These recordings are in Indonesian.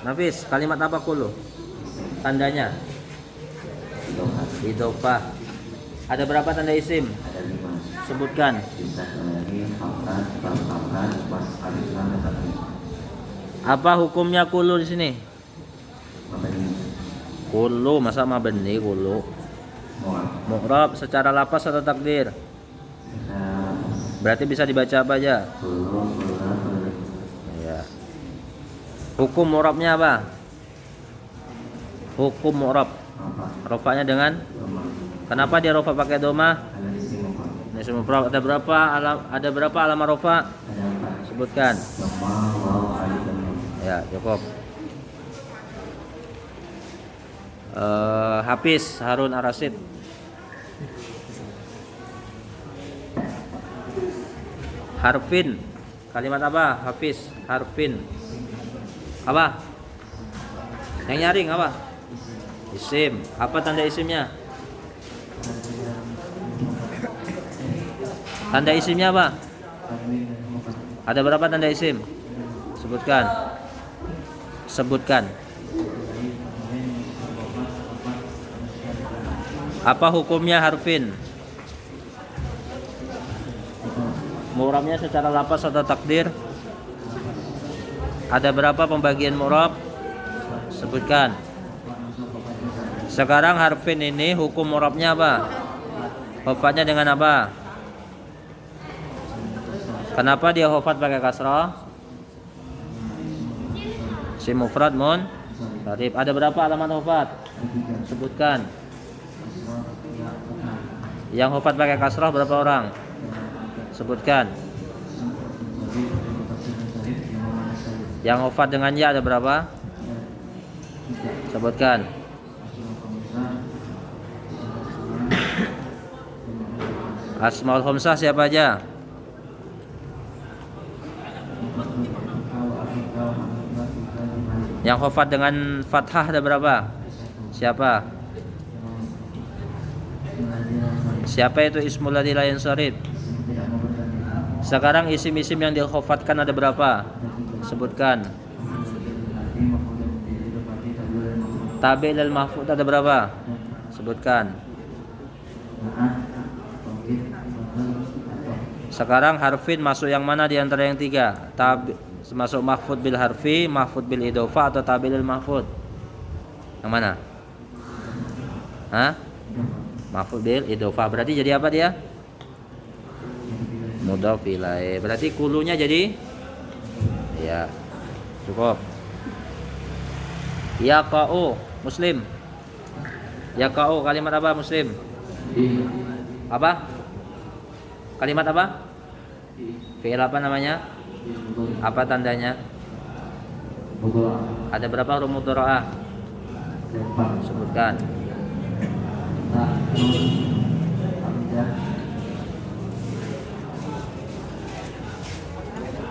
Nafis, kalimat apa kulu? Tandanya idhofah. Ada berapa tanda isim? Ada 5. Sebutkan. Bisa lagi fakat, fakat, pas alif lam dan satu. Apa hukumnya kulu di sini? Mabani. Kulu, masa mabni kulu? Mu'rab. Mu'rab secara lapas atau takdir? Berarti bisa dibaca apa aja? Ya. Hukum mu'rabnya apa? Hukum mu'rab. Rofanya dengan? Kenapa dia rofa pakai doma? Ada berapa alamat rofa? Sebutkan. Ya, cukup. Hafiz Harun Ar-Rasyid. Harfin. Kalimat apa? Hafiz harfin. Apa? Yang nyaring apa? Isim. Apa tanda isimnya? Tanda isimnya apa? Ada berapa tanda isim? Sebutkan. Sebutkan. Apa hukumnya harfin? Mu'rabnya secara lapas atau takdir? Ada berapa pembagian mu'rab? Sebutkan. Sekarang harfin ini hukum mu'rabnya apa? Hofatnya dengan apa? Kenapa dia hofat pakai kasrah? Si mufrad tarif. Ada berapa alamat hofat? Sebutkan. Yang hofat pakai kasrah berapa orang? Sebutkan. Yang hofat dengan ya ada berapa? Sebutkan. Asmaul khamsah siapa aja? Yang hofat dengan fathah ada berapa? Siapa? Siapa itu ismul ladzi la yansarif? Sekarang isim-isim yang dikhofatkan ada berapa? Sebutkan. Tabi' lil mahfud ada berapa? Sebutkan. Sekarang harfin masuk yang mana di antara yang tiga? Masuk mahfud bil harfi, mahfud bil idhofah atau tabi' lil mahfud? Yang mana? Hah? Mahfud bil idhofah. Berarti jadi apa dia? Mudhaf ilaih. Berarti kulunya jadi ya. Cukup. Yaqa'u muslim. Yaqa'u kalimat apa muslim? Apa? Kalimat apa? Fi'il apa namanya? Apa tandanya? Ada berapa huruf mudhara'ah? Sebutkan.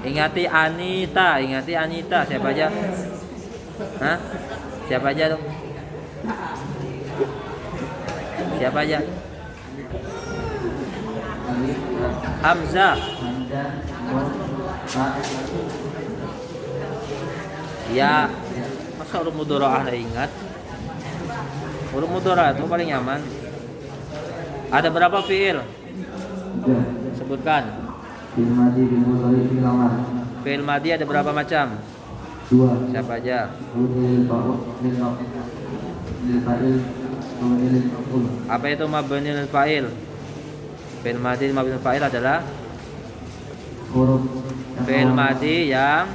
Ingati Anita, siapa aja? Hah? Siapa aja dong? Siapa aja? Hamzah. Ya, masa huruf mudhara'ah ingat? Huruf mudhara'ah itu paling nyaman. Ada berapa fi'il? Sebutkan. Fi'il madhi, fi'il mudhari, fi'il amar. Fi'il madhi ada berapa macam? 2. Siapa aja? Apa itu mabni lil fa'il? Fi'il madhi mabni lil fa'il adalah huruf fi'il madhi yang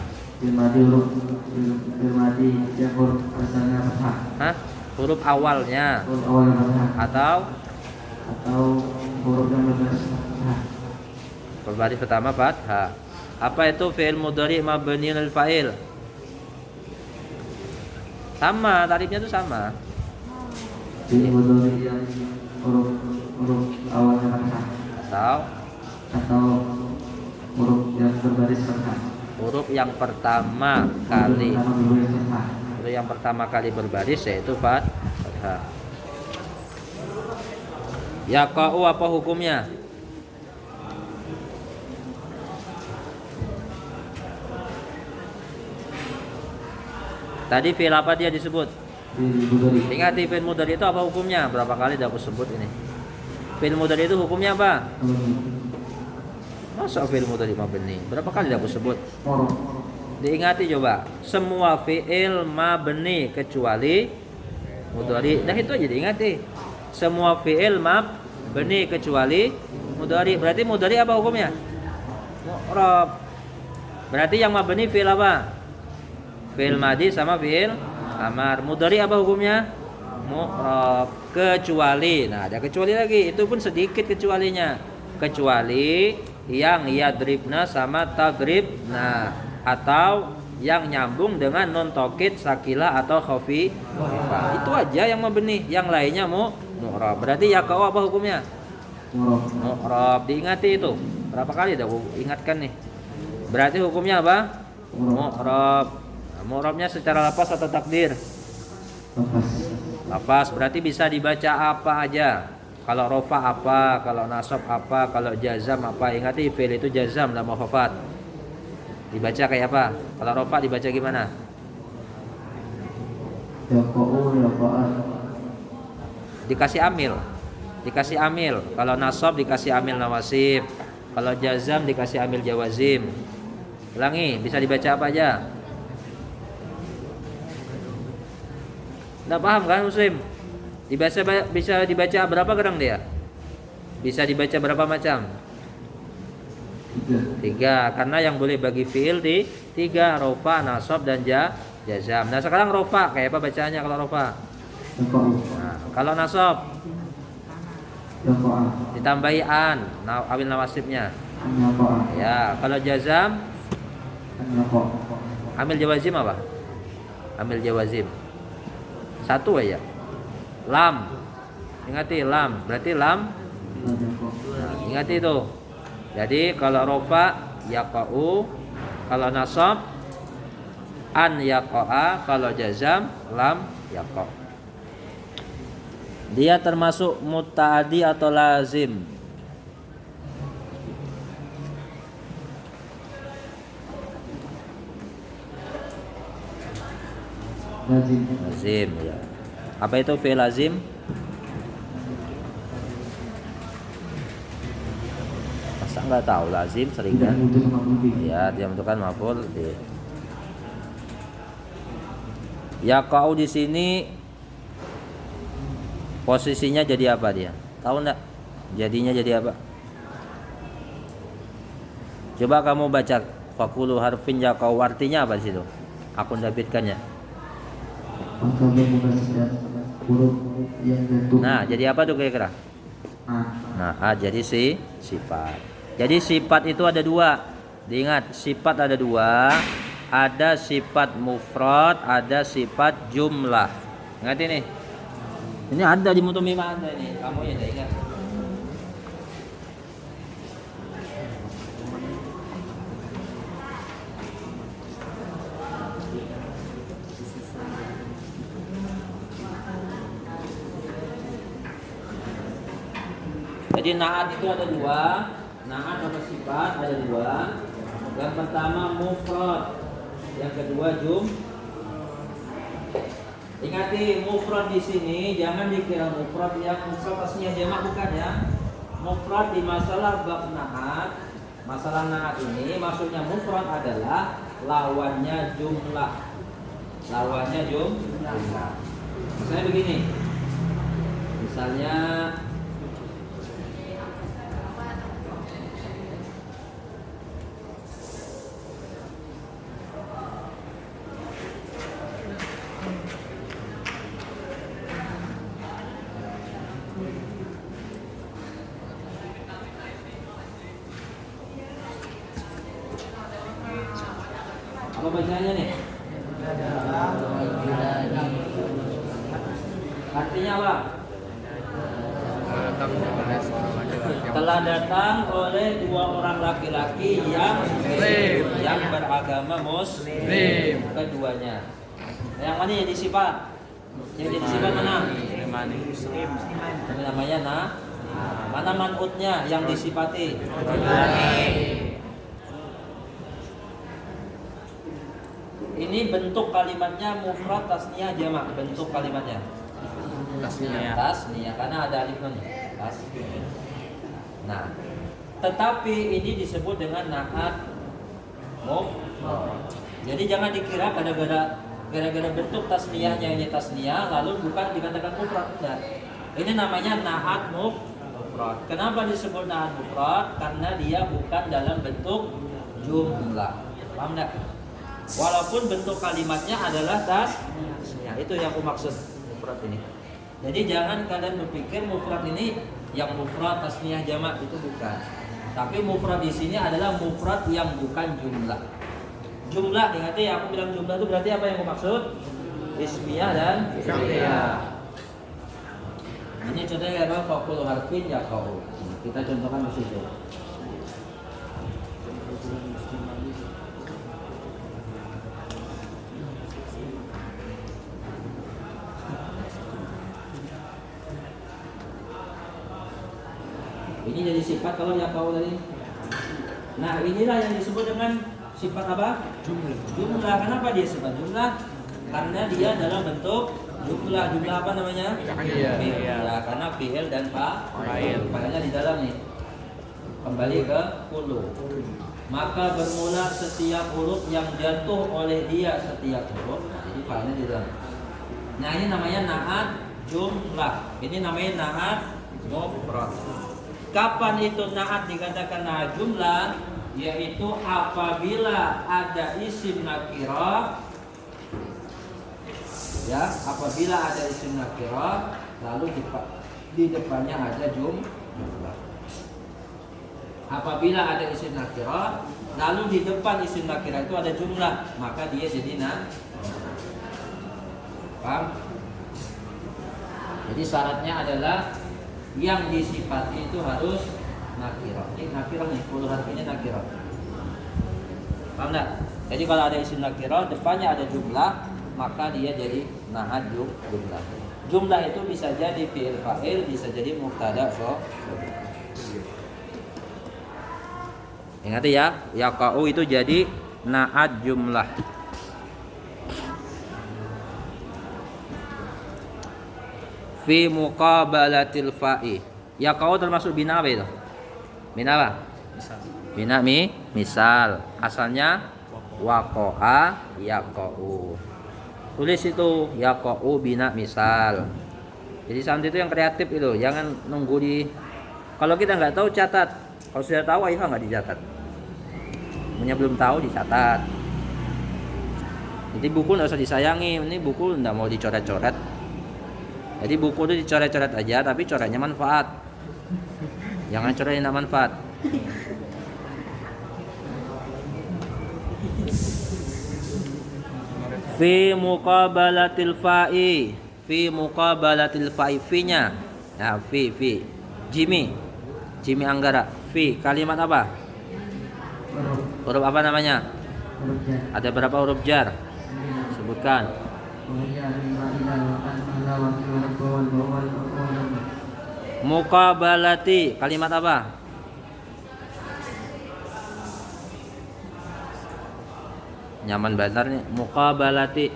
huruf asalnya fathah. hah? Huruf awalnya Huruf awalnya fathah atau huruf yang fathah. berbaris pertama fathah. Apa itu fi'il mudhari mabni lil fa'il? Sama, tarifnya itu sama. Fi'il mudhari yang huruf awalnya fathah atau huruf yang berbaris fathah. Huruf yang pertama kali berbaris yaitu fathah. Yaqa'u apa hukumnya? Tadi fi'il apa dia disebut? Fi'il mudhari. Ingat fi'il mudhari itu apa hukumnya? Berapa kali dah aku sebut ini? Fi'il mudhari itu hukumnya apa? Masa fi'il mudhari mabni? Berapa kali dah aku sebut? Diingati coba. Semua fi'il mabni kecuali mudhari. Nah itu aja diingati. Semua fi'il mabni kecuali mudhari. Berarti mudhari apa hukumnya? Mu'rab. Berarti yang mabni fi'il apa? Fi'il madi sama fi'il amar. Mudhari apa hukumnya? Mu'rab. Kecuali. Nah, ada kecuali lagi. Itu pun sedikit kecualinya. Kecuali yang yadribna sama tadribna, atau yang nyambung dengan non tokid sakila atau khofi. Itu aja yang mabni. Yang lainnya mu'rab. Berarti ya kau apa hukumnya? Mu'rab. Diingati itu. Berapa kali dah aku ingatkan nih. Berarti hukumnya apa? Mu'rab. Mu'rabnya secara lafaz atau takdir? Lafaz. Berarti bisa dibaca apa aja. Kalau rofa apa, kalau nasab apa, kalau jazam apa. Ingati fi'il itu jazam dan mukhafat. Dibaca kayak apa? Kalau rofa dibaca gimana? Dikasih amil. Dikasih amil. Kalau nasab dikasih amil nawasib. Kalau jazam dikasih amil jawazim. Ulangi, bisa dibaca apa aja? Nggak paham kan Muslim? Bisa dibaca berapa gerang dia? Bisa dibaca berapa macam? 3. Karena yang boleh bagi fi'il di 3, rofa, nasab dan jazam. Nah sekarang rofa kayak apa bacaannya kalau rofa? Nah, kalau nasab ditambahi an, awil nawasibnya. Ya, kalau jazam amil jawazim apa? Amil jawazim. Satu aja. Lam. Ingati lam. Berarti lam. Nah, ingati itu. Jadi kalau rofa yaqa'u, kalau nasab an yaqa'a, kalau jazam lam yaqa'. Dia termasuk muta'addi atau lazim. Lazim ya. Apa itu fi'il lazim? Masa nggak tahu lazim sering kan? Ya, dia membutuhkan maf'ul bih. Ya kau di sini posisinya jadi apa dia? Tahu enggak? Jadinya jadi apa? Coba kamu baca fakulu harfin ya kau, artinya apa di situ? Aku ndabitkannya. Nah, jadi apa tuh kira-kira? Nah, jadi sifat. Jadi sifat itu ada 2. Diingat, sifat ada 2. Ada sifat mufrad, ada sifat jumlah. Ingat ini. Ini ada di mutumimah ada ini. Kamu ya ingat. Jadi naat itu ada 2. Naat atau sifat ada 2. Yang pertama mufrad, yang kedua Ingati mufrad di sini jangan dikira mufrad yang mufrad aslinya jamak, bukan ya. Mufrad di masalah bab naat, masalah naat ini maksudnya mufrad adalah lawannya jumlah. Lawannya jumlah. Misalnya begini. Misalnya apa bacanya nih? Artinya apa? Telah datang oleh 2 orang laki-laki yang beragama Muslim. Keduanya. Yang mana yang disifat? Yang jadi sifat mana? Muslim. Ini namanya mana man'utnya yang disifati? Ini bentuk kalimatnya mufrad, tasniyah, jamak. Bentuk kalimatnya tasniyah karena ada alif nun. Tasniyah. Nah, tetapi ini disebut dengan na'at mufrad. Jadi jangan dikira gara-gara bentuk tasniyahnya ini tasniyah lalu bukan dikatakan mufrad. Nah, ini namanya na'at mufrad. Kenapa disebut na'at mufrad? Karena dia bukan dalam bentuk jumlah. Paham enggak? Walaupun bentuk kalimatnya adalah tasniyah. Itu yang aku maksud mufrad ini. Jadi jangan kalian berpikir mufrad ini yang mufrad tasniyah jamak, itu bukan. Tapi mufrad di sini adalah mufrad yang bukan jumlah. Jumlah, ingat ya, aku bilang jumlah itu berarti apa yang aku maksud? Ismiyah dan fi'liyah. Ini contohnya adalah faqul harfin yaqa'u. Kita contohkan di situ. Ini jadi sifat kalau yaqa'u tadi. Nah, inilah yang disebut dengan sifat apa? Jumlah. Kenapa dia sifat jumlah? Karena dia dalam bentuk jumlah. Jumlah apa namanya? Fi'il. Ya, karena fi'il dan fa'il. Makanya di dalam nih. Kembali ke hulu. Maka bermula setiap huruf yang jatuh oleh dia setiap huruf. Jadi fa'ilnya di dalam. Nah, ini namanya na'at jumlah. Ini namanya na'at mufrad. Kapan itu na'at dikatakan na'at jumlah? Yaitu apabila ada isim nakirah, ya, apabila ada isim nakirah lalu di depannya ada jumlah. Apabila ada isim nakirah lalu di depan isim nakirah itu ada jumlah, maka dia jadi paham? Jadi syaratnya adalah yang disifati itu harus nakirah. Ini nakirah nih, puluh harfinya nakirah. Paham enggak? Jadi kalau ada isim nakirah depannya ada jumlah, maka dia jadi na'at jumlah. Jumlah itu bisa jadi fi'il fa'il, bisa jadi mubtada khabar. Ingat ya, yaqa'u itu jadi na'at jumlah. Fi muqabalatil fa'i. Yaqa'u termasuk bina apa itu? Bina apa? Bina misal. Asalnya waqa'a yaqa'u. Tulis itu yaqa'u bina misal. Jadi santri itu yang kreatif itu, jangan nunggu di. Kalau kita nggak tahu catat. Kalau sudah tahu ayo nggak dicatat. Punya belum tahu dicatat. Jadi buku nggak usah disayangi. Ini buku nggak mau dicoret-coret. Jadi buku itu dicoret-coret aja, tapi coretnya manfaat. Jangan coret yang tidak manfaat. Fi muqabalatil fa'i. Fi muqabalatil fa'i. Fi-nya. Ya, fi. Jimi Anggara. Fi. Kalimat apa? Huruf apa namanya? Ada berapa huruf jar? Sebutkan. Muqabalati. Kalimat apa? Nyaman benar nih. Muqabalati.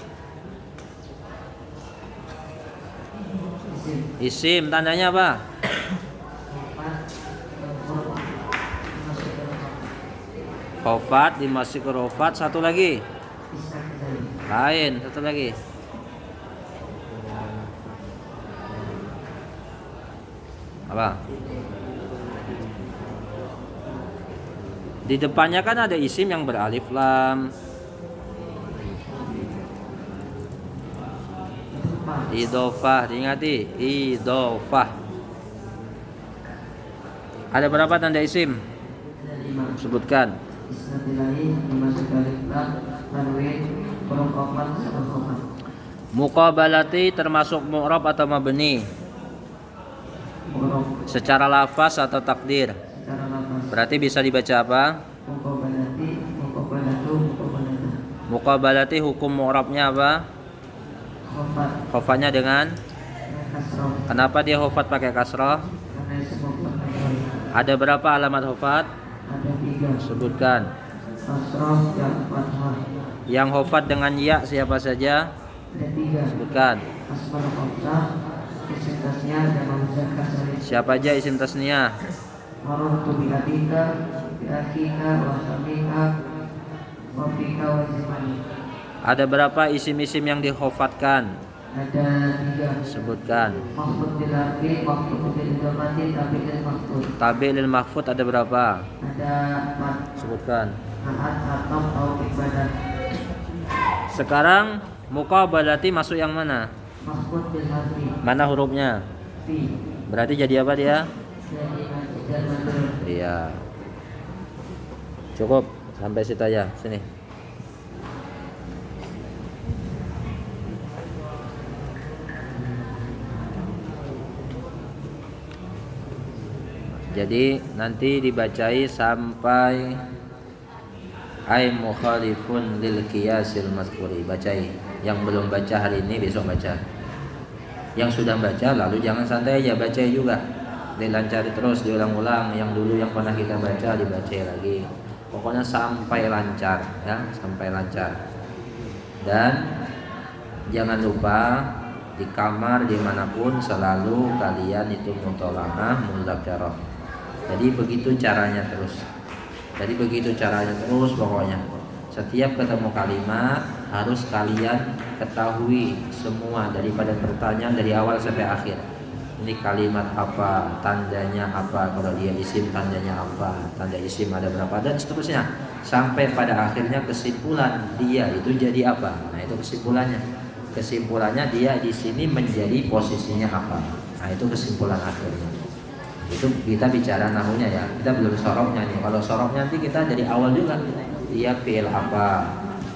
Isim. Tandanya apa? Khofat dimasuk ke rofat. Satu lagi. Lain. Satu lagi. Apa? Di depannya kan ada isim yang beralif lam. Idhofah, diingati, idhofah. Ada berapa tanda isim? Sebutkan. Muqabalati termasuk mu'rab atau mabni? Secara lafaz atau takdir? Berarti bisa dibaca apa? Muqabalati hukum mu'rabnya apa? Khofatnya dengan? Kenapa dia khofat pakai kasrah? Ada berapa alamat khofat? Ada 3. Sebutkan. Kasrah dan fathah. Yang hafat dengan ya siapa saja? Ada 3. Sebutkan. Asmaul Khamsah, isim tasnya dan muzakkar salim. Siapa aja isim tasniyah? Marartu bi abika, bi akhika, wa samika, wa fika wa zimani. Ada berapa isim-isim yang dihofatkan? Ada 3. Sebutkan. Mahfud bil harfi, mahfud bil idhamati, tabi lil mahfud. Tabi lil mahfud ada berapa? Ada 4. Sebutkan. Naat, atom, taufik, badan. Sekarang muqabalati masuk yang mana? Mahfud bil harfi, Mana hurufnya? fi. Berarti jadi apa dia? Jadi jar majrur. Iya. Cukup sampai situ aja. Sini. Jadi nanti dibacai sampai ay mukhalifun lil qiyasil mazkuri. Bacai. Yang belum baca hari ini besok baca. Yang sudah baca lalu jangan santai aja, bacai juga. Dilancari terus, diulang-ulang. Yang dulu yang pernah kita baca dibacai lagi. Pokoknya sampai lancar ya, sampai lancar. Dan jangan lupa di kamar dimanapun selalu kalian itu mutola'ah mudzakarah. Jadi begitu caranya terus. Pokoknya. Setiap ketemu kalimat harus kalian ketahui semua daripada pertanyaan dari awal sampai akhir. Ini kalimat apa, tandanya apa, kalau dia isim tandanya apa, tanda isim ada berapa dan seterusnya. Sampai pada akhirnya kesimpulan dia itu jadi apa. Nah, itu kesimpulannya. Kesimpulannya dia di sini menjadi posisinya apa. Nah, itu kesimpulan akhirnya. Itu kita bicara nahunya ya, kita belum soroknya nih. Kalau soroknya nanti kita dari awal juga, dia fi'il apa,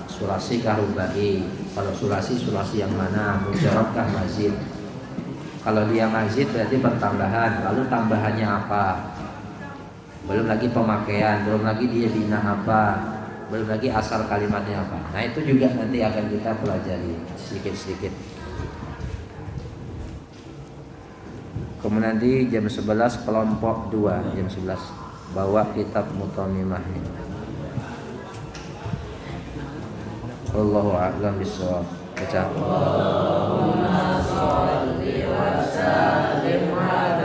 sulasi kah rubai, kalau sulasi yang mana, mujarab kah mazid. Kalau dia mazid berarti pertambahan, lalu tambahannya apa, belum lagi pemakaian, belum lagi dia bina apa, belum lagi asal kalimatnya apa. Nah itu juga nanti akan kita pelajari sedikit-sedikit. Kemudian nanti jam 11 kelompok 2 jam 11 bawa kitab Mutamimah. Wallahu a'lam bishawab. Baca. Allahumma shalli wa sallim ala